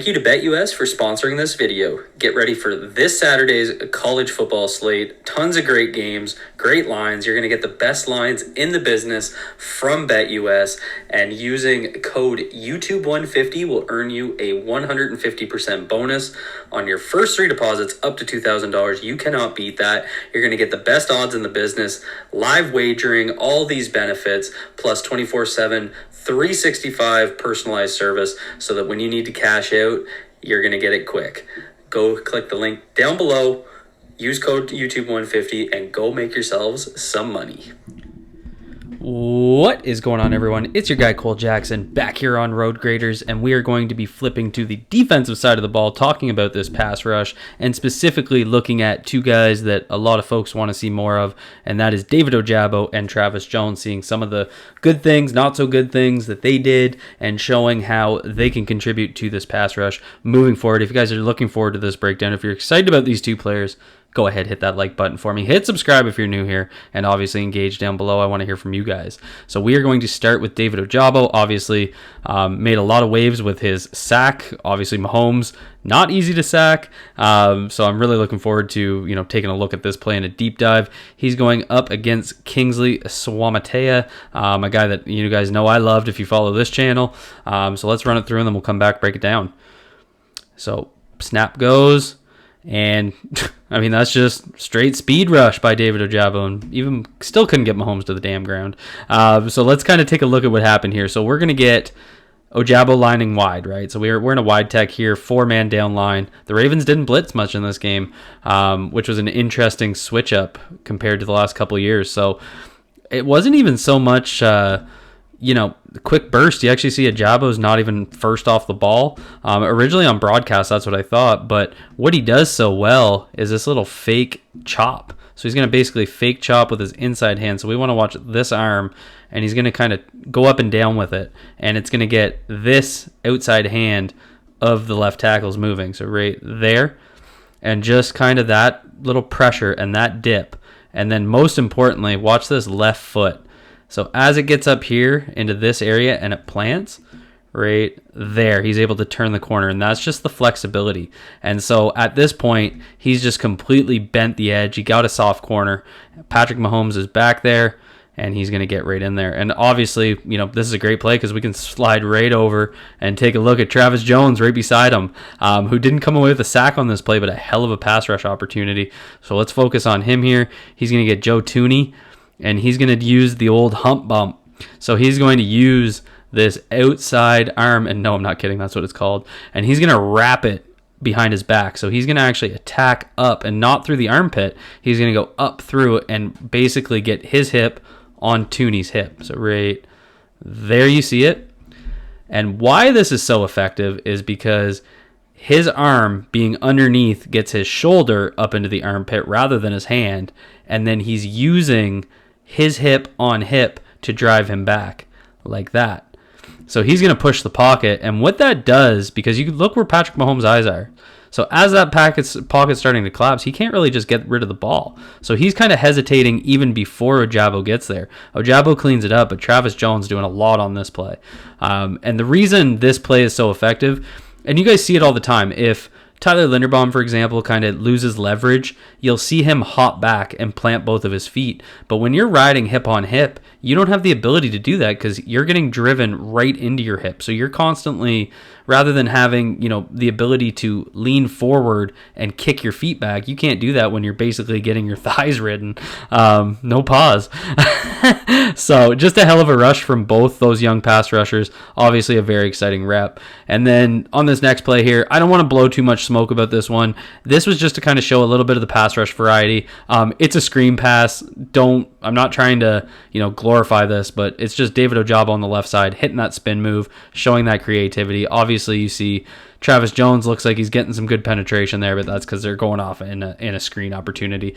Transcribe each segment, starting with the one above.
Thank you to BetUS for sponsoring this video. Get ready for this Saturday's college football slate. Tons of great games, great lines. You're going to get the best lines in the business from BetUS, and using code YouTube150 will earn you a 150% bonus on your first 3 deposits up to $2,000. You cannot beat that. You're going to get the best odds in the business, live wagering, all these benefits, plus 24/7 365 personalized service, so that when you need to cash out, you're going to get it quick. Go click the link down below, use code YouTube150, and go make yourselves some money. What is going on, everyone? It's your guy Cole Jackson back here on Road Graders, and we are going to be flipping to the defensive side of the ball, talking about this pass rush, and specifically looking at two guys that a lot of folks want to see more of, and that is David OJABO and Travis Jones, seeing some of the good things, not so good things that they did, and showing how they can contribute to this pass rush moving forward. If you guys are looking forward to this breakdown, if you're excited about these two players, go ahead, hit that like button for me. Hit subscribe if you're new here, and obviously engage down below. I want to hear from you guys. So we are going to start with David OJABO. Obviously, made a lot of waves with his sack. Obviously, Mahomes, not easy to sack. So I'm really looking forward to taking a look at this play in a deep dive. He's going up against Kingsley Swamatea, a guy that you guys know I loved if you follow this channel. So let's run it through, and then we'll come back, break it down. So snap goes. And, I mean, that's just straight speed rush by David OJABO, and even still couldn't get Mahomes to the damn ground. So let's kind of take a look at what happened here. So we're going to get OJABO lining wide, right? So we're in a wide tech here, 4-man down line. The Ravens didn't blitz much in this game, which was an interesting switch up compared to the last couple of years. So it wasn't even so much... quick burst. You actually see OJABO's not even first off the ball. Originally on broadcast, that's what I thought. But what he does so well is this little fake chop. So he's going to basically fake chop with his inside hand. So we want to watch this arm, and he's going to kind of go up and down with it. And it's going to get this outside hand of the left tackle's moving. So right there. And just kind of that little pressure and that dip. And then most importantly, watch this left foot. So as it gets up here into this area and it plants, right there, he's able to turn the corner, and that's just the flexibility. And so at this point, he's just completely bent the edge. He got a soft corner. Patrick Mahomes is back there, and he's going to get right in there. And obviously, this is a great play because we can slide right over and take a look at Travis Jones right beside him, who didn't come away with a sack on this play, but a hell of a pass rush opportunity. So let's focus on him here. He's going to get Joe Tooney, and he's going to use the old hump bump. So he's going to use this outside arm, and no, I'm not kidding, that's what it's called. And he's going to wrap it behind his back. So he's going to actually attack up and not through the armpit. He's going to go up through it and basically get his hip on Tooney's hip. So right there you see it. And why this is so effective is because his arm being underneath gets his shoulder up into the armpit rather than his hand. And then he's using his hip on hip to drive him back like that. So he's going to push the pocket, and what that does, because you look where Patrick Mahomes' eyes are. So as that pocket's starting to collapse, he can't really just get rid of the ball. So he's kind of hesitating even before OJABO gets there. OJABO cleans it up, but Travis Jones doing a lot on this play. And the reason this play is so effective, and you guys see it all the time, if Tyler Linderbaum, for example, kind of loses leverage, you'll see him hop back and plant both of his feet. But when you're riding hip on hip, you don't have the ability to do that because you're getting driven right into your hip. So you're constantly, rather than having, the ability to lean forward and kick your feet back, you can't do that when you're basically getting your thighs ridden. No pause. So just a hell of a rush from both those young pass rushers. Obviously a very exciting rep. And then on this next play here, I don't want to blow too much smoke about this one. This was just to kind of show a little bit of the pass rush variety. It's a screen pass. I'm not trying to, glorify this, but it's just David OJABO on the left side hitting that spin move, showing that creativity. Obviously, you see Travis Jones looks like he's getting some good penetration there, but that's because they're going off in a screen opportunity.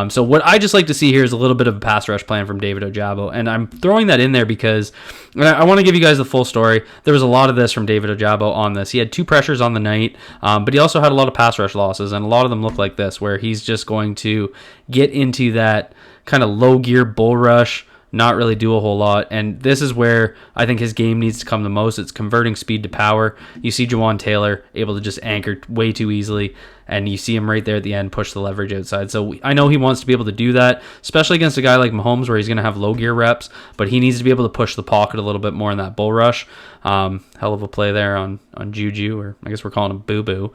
So what I just like to see here is a little bit of a pass rush plan from David OJABO, and I'm throwing that in there because I want to give you guys the full story. There was a lot of this from David OJABO on this. He had 2 pressures on the night, but he also had a lot of pass rush losses, and a lot of them look like this, where he's just going to get into that kind of low gear bull rush, not really do a whole lot. And this is where I think his game needs to come the most. It's converting speed to power. You see Jawan Taylor able to just anchor way too easily, and you see him right there at the end push the leverage outside. So I know he wants to be able to do that, especially against a guy like Mahomes where he's going to have low gear reps, but he needs to be able to push the pocket a little bit more in that bull rush. Hell of a play there on Juju, or I guess we're calling him Boo Boo.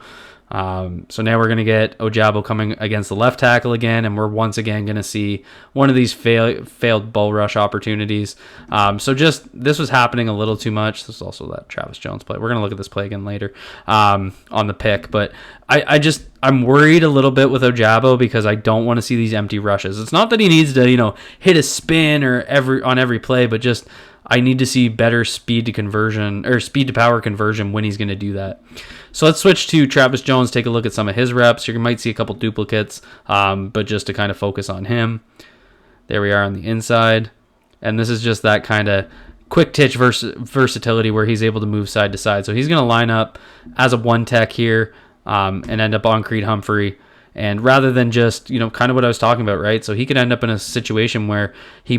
So now we're going to get OJABO coming against the left tackle again, and we're once again going to see one of these failed bull rush opportunities. So just this was happening a little too much. This is also that Travis Jones play. We're going to look at this play again later on the pick, but I'm worried a little bit with OJABO because I don't want to see these empty rushes. It's not that he needs to hit a spin or on every play, but just I need to see better speed to power conversion when he's going to do that. So let's switch to Travis Jones, take a look at some of his reps. You might see a couple duplicates, but just to kind of focus on him. There we are on the inside. And this is just that kind of quick twitch versatility where he's able to move side to side. So he's going to line up as a one tech here and end up on Creed Humphrey. And rather than just, kind of what I was talking about, right? So he could end up in a situation where he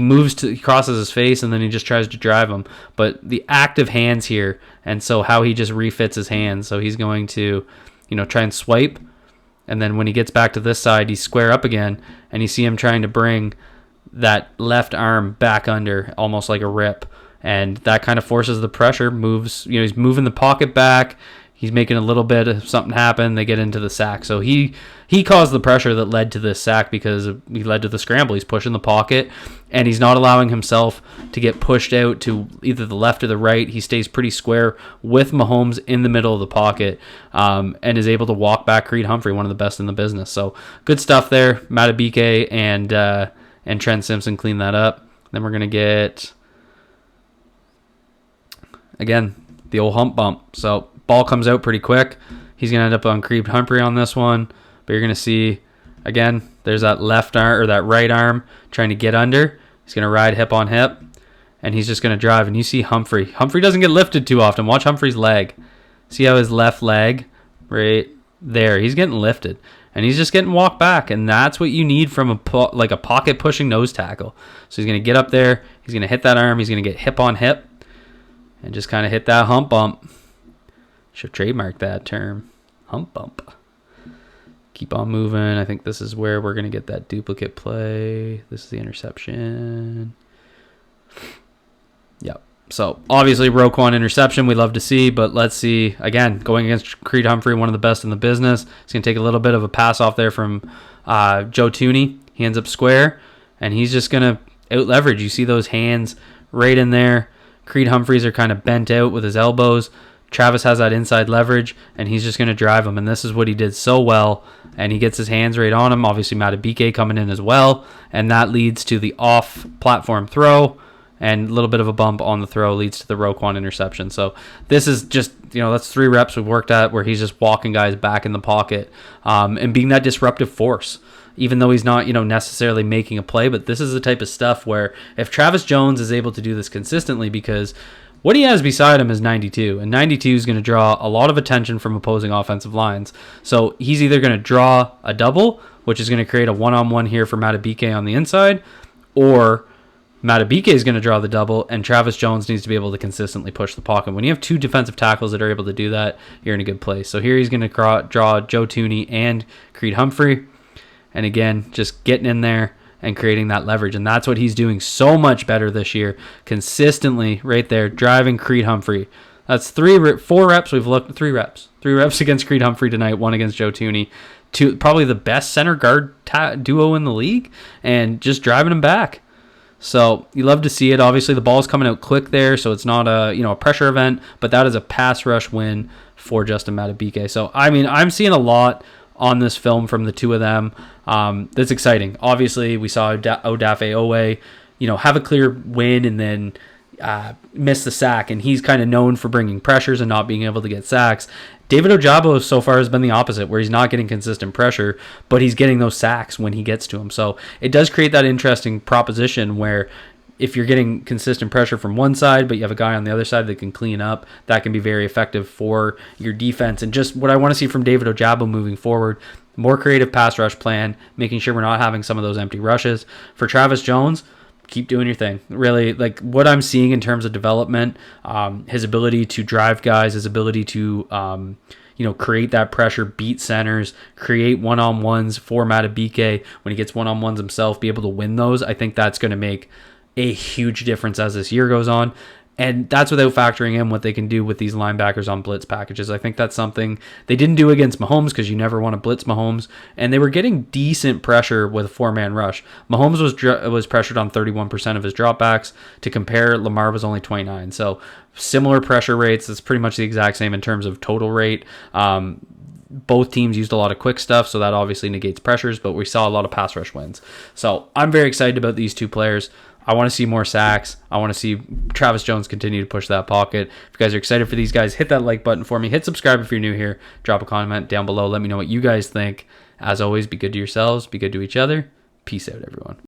crosses his face and then he just tries to drive him. But the active hands here, and so how he just refits his hands. So he's going to, try and swipe. And then when he gets back to this side, he's square up again. And you see him trying to bring that left arm back under, almost like a rip. And that kind of forces the pressure, he's moving the pocket back. He's making a little bit of something happen. They get into the sack. So he caused the pressure that led to this sack because he led to the scramble. He's pushing the pocket, and he's not allowing himself to get pushed out to either the left or the right. He stays pretty square with Mahomes in the middle of the pocket and is able to walk back Creed Humphrey, one of the best in the business. So good stuff there. Matabike and Trent Simpson clean that up. Then we're going to get, again, the old hump bump. So ball comes out pretty quick. He's going to end up on Creed Humphrey on this one. But you're going to see, again, there's that left arm or that right arm trying to get under. He's going to ride hip on hip, and he's just going to drive. And you see Humphrey. Humphrey doesn't get lifted too often. Watch Humphrey's leg. See how his left leg, right there, he's getting lifted. And he's just getting walked back. And that's what you need from a pocket-pushing nose tackle. So he's going to get up there. He's going to hit that arm. He's going to get hip on hip and just kind of hit that hump bump. Should trademark that term. Hump bump. Keep on moving. I think this is where we're going to get that duplicate play. This is the interception. Yep. So, obviously, Roquan interception we love to see, but let's see. Again, going against Creed Humphrey, one of the best in the business. He's going to take a little bit of a pass off there from Joe Thuney. He ends up square, and he's just going to out-leverage. You see those hands right in there. Creed Humphreys are kind of bent out with his elbows. Travis has that inside leverage, and he's just going to drive him, and this is what he did so well, and he gets his hands right on him. Obviously, Matabike coming in as well, and that leads to the off-platform throw, and a little bit of a bump on the throw leads to the Roquan interception. So this is just, that's 3 reps we've worked at where he's just walking guys back in the pocket and being that disruptive force, even though he's not, necessarily making a play. But this is the type of stuff where if Travis Jones is able to do this consistently, because what he has beside him is 92, and 92 is going to draw a lot of attention from opposing offensive lines. So he's either going to draw a double, which is going to create a one-on-one here for Matabike on the inside, or Matabike is going to draw the double, and Travis Jones needs to be able to consistently push the pocket. When you have 2 defensive tackles that are able to do that, you're in a good place. So here he's going to draw Joe Thuney and Creed Humphrey, and again, just getting in there and creating that leverage. And that's what he's doing so much better this year. Consistently right there, driving Creed Humphrey. That's 4 reps. We've looked 3 reps. 3 reps against Creed Humphrey tonight, 1 against Joe Thuney. Probably the best center guard duo in the league, and just driving him back. So you love to see it. Obviously, the ball's coming out quick there, so it's not a pressure event, but that is a pass rush win for Justin Matabike. So, I'm seeing a lot on this film from the 2 of them. That's exciting. Obviously, we saw Odafe Owe, have a clear win and then miss the sack, and he's kind of known for bringing pressures and not being able to get sacks. David OJABO so far has been the opposite, where he's not getting consistent pressure, but he's getting those sacks when he gets to them. So it does create that interesting proposition where if you're getting consistent pressure from one side, but you have a guy on the other side that can clean up, that can be very effective for your defense. And just what I want to see from David OJABO moving forward, more creative pass rush plan, making sure we're not having some of those empty rushes. For Travis Jones, keep doing your thing. Really, like what I'm seeing in terms of development, his ability to drive guys, his ability to create that pressure, beat centers, create one-on-ones for Matabike when he gets one-on-ones himself, be able to win those. I think that's going to make a huge difference as this year goes on. And that's without factoring in what they can do with these linebackers on blitz packages. I think that's something they didn't do against Mahomes because you never want to blitz Mahomes. And they were getting decent pressure with a four-man rush. Mahomes was pressured on 31% of his dropbacks. To compare, Lamar was only 29%. So similar pressure rates. It's pretty much the exact same in terms of total rate. Both teams used a lot of quick stuff, so that obviously negates pressures, but we saw a lot of pass rush wins. So I'm very excited about these two players. I want to see more sacks. I want to see Travis Jones continue to push that pocket. If you guys are excited for these guys, hit that like button for me. Hit subscribe if you're new here. Drop a comment down below. Let me know what you guys think. As always, be good to yourselves. Be good to each other. Peace out, everyone.